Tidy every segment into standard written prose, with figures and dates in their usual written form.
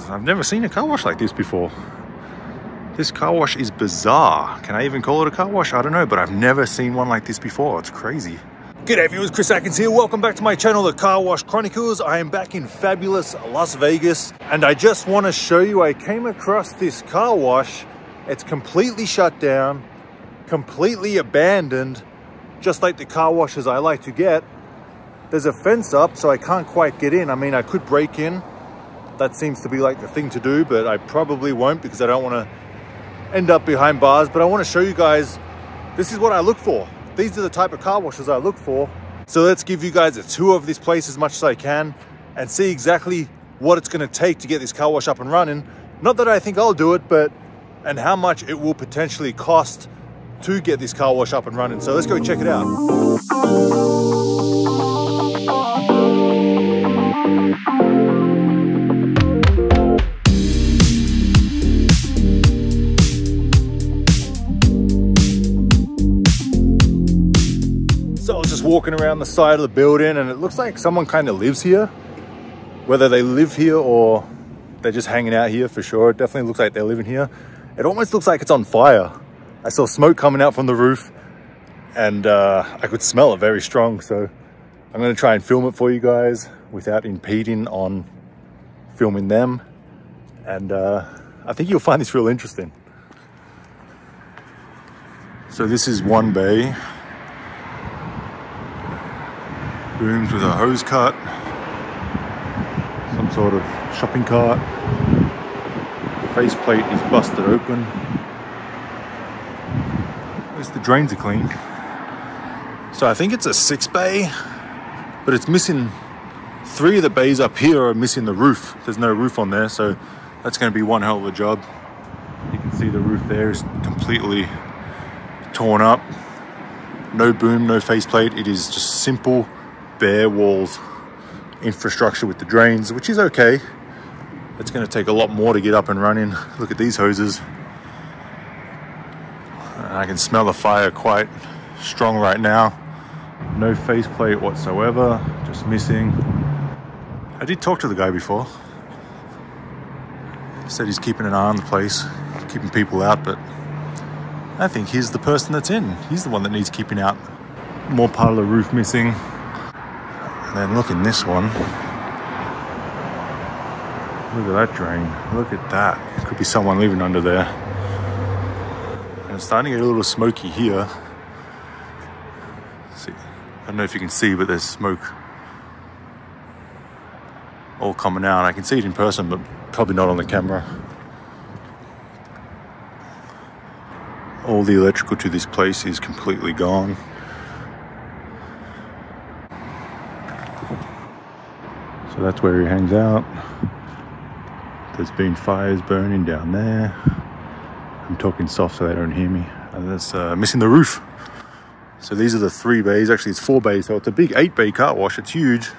I've never seen a car wash like this before. This car wash is bizarre. Can I even call it a car wash? I don't know, but I've never seen one like this before. It's crazy. G'day viewers, Chris Atkins here. Welcome back to my channel, The Car Wash Chronicles. I am back in fabulous Las Vegas, and I just want to show you, I came across this car wash. It's completely shut down, completely abandoned, just like the car washes I like to get. There's a fence up, so I can't quite get in. I mean, I could break in. That seems to be like the thing to do, but I probably won't because I don't want to end up behind bars. But I want to show you guys, this is what I look for. These are the type of car washes I look for. So let's give you guys a tour of this place as much as I can and see exactly what it's going to take to get this car wash up and running. Not that I think I'll do it, but and how much it will potentially cost to get this car wash up and running. So let's go check it out. So I was just walking around the side of the building and it looks like someone kind of lives here. Whether they live here or they're just hanging out here, for sure. It definitely looks like they're living here. It almost looks like it's on fire. I saw smoke coming out from the roof and I could smell it very strong. So I'm gonna try and film it for you guys without impeding on filming them. And I think you'll find this real interesting. So this is one bay. Booms with a hose cut, some sort of shopping cart. Faceplate is busted open. At least the drains are clean. So I think it's a 6 bay, but it's missing 3 of the bays up here are missing the roof. There's no roof on there, so that's going to be one hell of a job. You can see the roof there is completely torn up. No boom, no faceplate. It is just simple bare walls infrastructure with the drains, which is okay. It's going to take a lot more to get up and running. Look at these hoses. I can smell the fire quite strong right now. No faceplate whatsoever, just missing. I did talk to the guy before. He said he's keeping an eye on the place, keeping people out, but I think he's the person that's in. He's the one that needs keeping out. More part of the roof missing. And then look in this one. Look at that drain. Look at that. Could be someone living under there. And it's starting to get a little smoky here. Let's see. I don't know if you can see, but there's smoke all coming out. I can see it in person, but probably not on the camera. All the electrical to this place is completely gone. So that's where he hangs out. There's been fires burning down there. I'm talking soft so they don't hear me. And that's missing the roof. So these are the 3 bays. Actually, it's 4 bays, so it's a big 8 bay car wash. It's huge.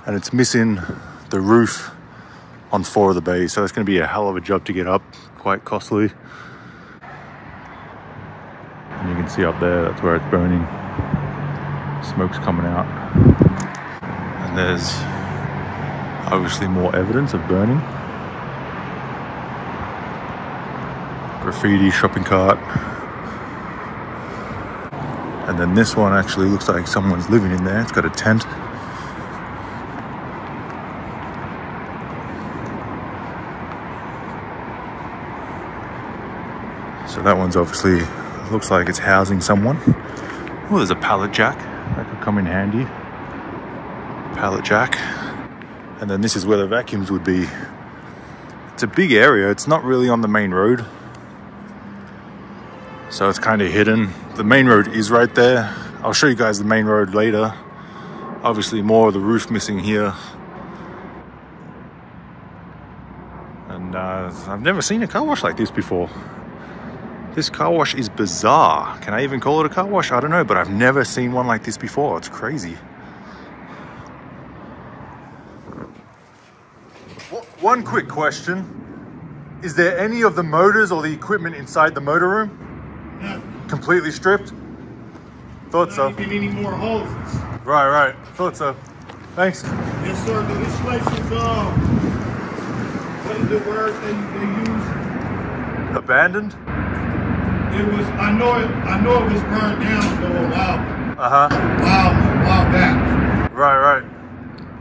And it's missing the roof on 4 of the bays. So it's going to be a hell of a job to get up. Quite costly. And you can see up there, that's where it's burning. Smoke's coming out. And there's obviously more evidence of burning. Graffiti, shopping cart. And then this one actually looks like someone's living in there. It's got a tent. So that one's obviously, looks like it's housing someone. Oh, there's a pallet jack. That could come in handy. Pallet jack. And then this is where the vacuums would be. It's a big area. It's not really on the main road. So it's kind of hidden. The main road is right there. I'll show you guys the main road later. Obviously more of the roof missing here. And I've never seen a car wash like this before. This car wash is bizarre. Can I even call it a car wash? I don't know, but I've never seen one like this before. It's crazy. One quick question. Is there any of the motors or the equipment inside the motor room? Nothing. Completely stripped? Thought so. Not even any more hoses. Right. Thought so. Thanks. Yes, sir. This place is the word they use? Abandoned? It was, I know it was burned down though a while. Uh-huh. A while back. Right.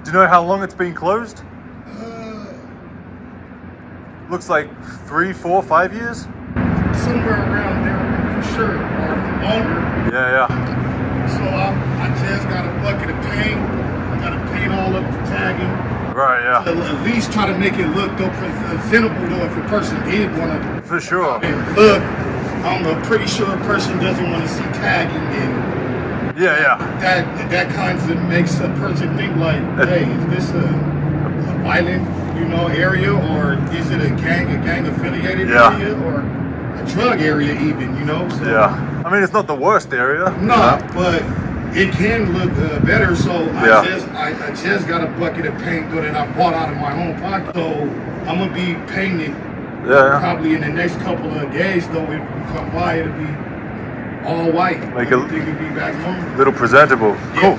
Do you know how long it's been closed? Looks like 3, 4, 5 years? Somewhere around there for sure, or longer. Yeah. So I just got a bucket of paint. I got to paint all up the tagging. Right, yeah. To at least try to make it look though presentable though if a person did want to. For sure. Look, I'm pretty sure a person doesn't want to see tagging and. Yeah. That kind of makes a person think like, hey, is this a violent, area, or is it a gang affiliated area, or a drug area even, So, yeah. I mean, it's not the worst area. No, but it can look better. So I just got a bucket of paint that I bought out of my own pocket. So I'm gonna be painting probably in the next couple of days. Though if you come by, it'll be all white. Make it be back home. Little presentable. Yeah. Cool.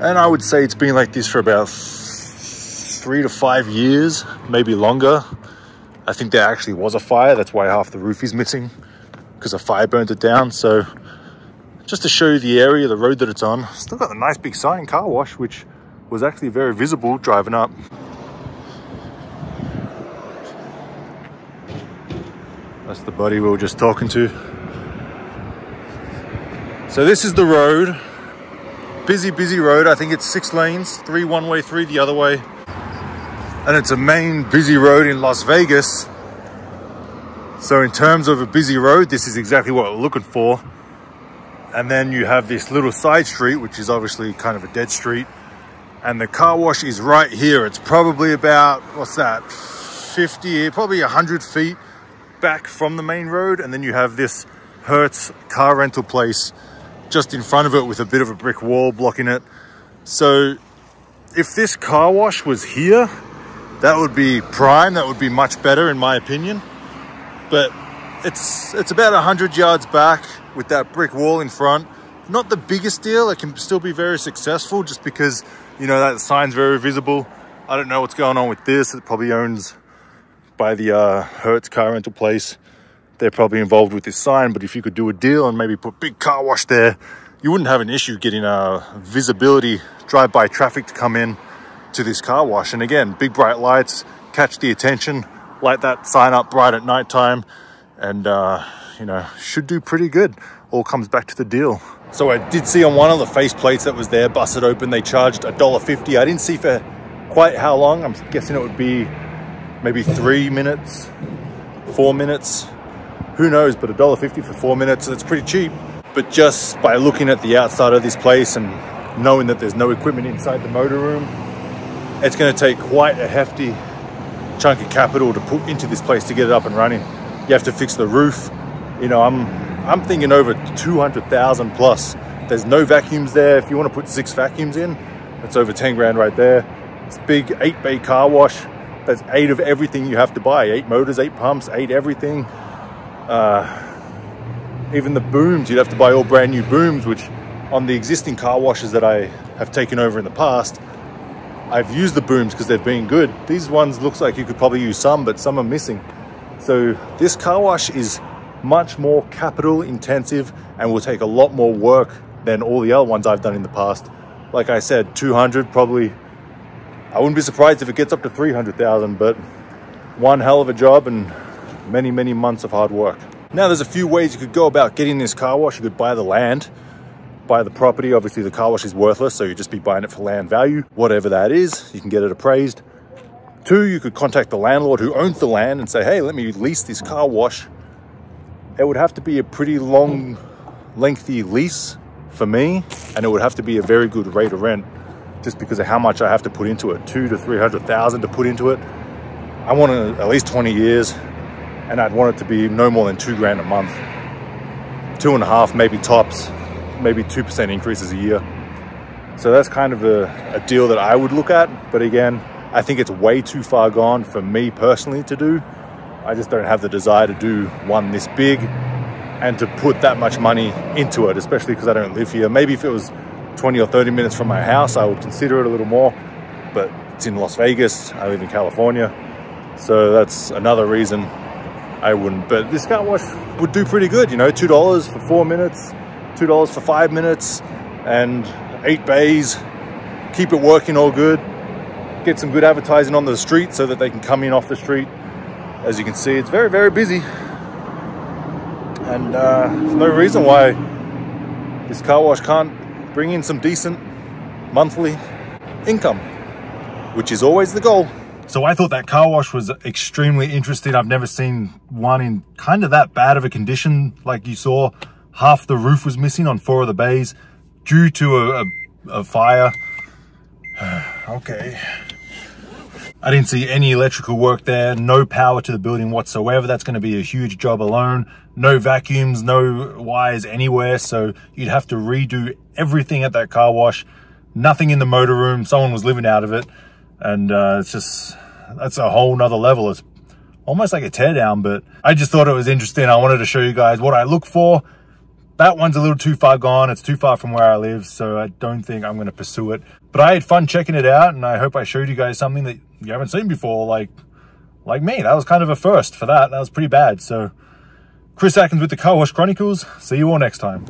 And I would say it's been like this for about 3 to 5 years, maybe longer. I think there actually was a fire. That's why half the roof is missing, because a fire burnt it down. So just to show you the area, the road that it's on, still got a nice big sign, car wash, which was actually very visible driving up. That's the buddy we were just talking to. So this is the road. Busy road. I think it's 6 lanes, 3 one way, 3 the other way. And it's a main busy road in Las Vegas. So in terms of a busy road, this is exactly what we're looking for. And then you have this little side street, which is obviously kind of a dead street. And the car wash is right here. It's probably about, what's that, 50, probably 100 feet back from the main road. And then you have this Hertz car rental place just in front of it with a bit of a brick wall blocking it. So if this car wash was here, that would be prime. That would be much better in my opinion. But it's about 100 yards back with that brick wall in front. Not the biggest deal. It can still be very successful just because, that sign's very visible. I don't know what's going on with this. It probably owns by the Hertz car rental place. They're probably involved with this sign, but if you could do a deal and maybe put big car wash there, you wouldn't have an issue getting visibility, drive-by traffic to come in to this car wash. And again, big bright lights, catch the attention, light that sign up bright at nighttime, and should do pretty good. All comes back to the deal. So I did see on one of the face plates that was there, busted open, they charged $1.50. I didn't see for quite how long. I'm guessing it would be maybe 3 minutes, 4 minutes. Who knows, but $1.50 for 4 minutes, it's pretty cheap. But just by looking at the outside of this place and knowing that there's no equipment inside the motor room, it's going to take quite a hefty chunk of capital to put into this place to get it up and running. You have to fix the roof. I'm thinking over 200,000 plus. There's no vacuums there. If you want to put 6 vacuums in, it's over 10 grand right there. It's big 8-bay car wash. That's 8 of everything you have to buy. 8 motors, 8 pumps, 8 everything. Even the booms, you'd have to buy all brand new booms, which on the existing car washes that I have taken over in the past, I've used the booms because they've been good. These ones looks like you could probably use some, but some are missing. So this car wash is much more capital intensive and will take a lot more work than all the other ones I've done in the past. Like I said, 200 probably. I wouldn't be surprised if it gets up to 300,000, but one hell of a job and many months of hard work. Now there's a few ways you could go about getting this car wash. You could buy the land, buy the property. Obviously the car wash is worthless, so you'd just be buying it for land value. Whatever that is, you can get it appraised. 2, you could contact the landlord who owns the land and say, hey, let me lease this car wash. It would have to be a pretty long, lengthy lease for me, and it would have to be a very good rate of rent just because of how much I have to put into it. 200,000 to 300,000 to put into it. I want it at least 20 years. And I'd want it to be no more than 2 grand a month. 2.5, maybe tops, maybe 2% increases a year. So that's kind of a deal that I would look at. But again, I think it's way too far gone for me personally to do. I just don't have the desire to do one this big and to put that much money into it, especially because I don't live here. Maybe if it was 20 or 30 minutes from my house, I would consider it a little more. But It's in Las Vegas. I live in California. So that's another reason I wouldn't. But this car wash would do pretty good, you know, $2 for 4 minutes, $2 for 5 minutes, and 8 bays. Keep it working all good. Get some good advertising on the street so that they can come in off the street. As you can see, it's very, very busy. And there's no reason why this car wash can't bring in some decent monthly income, which is always the goal. So I thought that car wash was extremely interesting. I've never seen one in kind of that bad of a condition. Like you saw, half the roof was missing on 4 of the bays due to a fire. Okay. I didn't see any electrical work there, no power to the building whatsoever. That's going to be a huge job alone. No vacuums, no wires anywhere. So you'd have to redo everything at that car wash. Nothing in the motor room. Someone was living out of it. And it's just, that's a whole nother level. It's almost like a teardown, but I just thought it was interesting. I wanted to show you guys what I look for. That one's a little too far gone. It's too far from where I live, so I don't think I'm going to pursue it. But I had fun checking it out, and I hope I showed you guys something that you haven't seen before, like me. That was kind of a first for that. That was pretty bad. So Chris Atkins with the Car Wash Chronicles. See you all next time.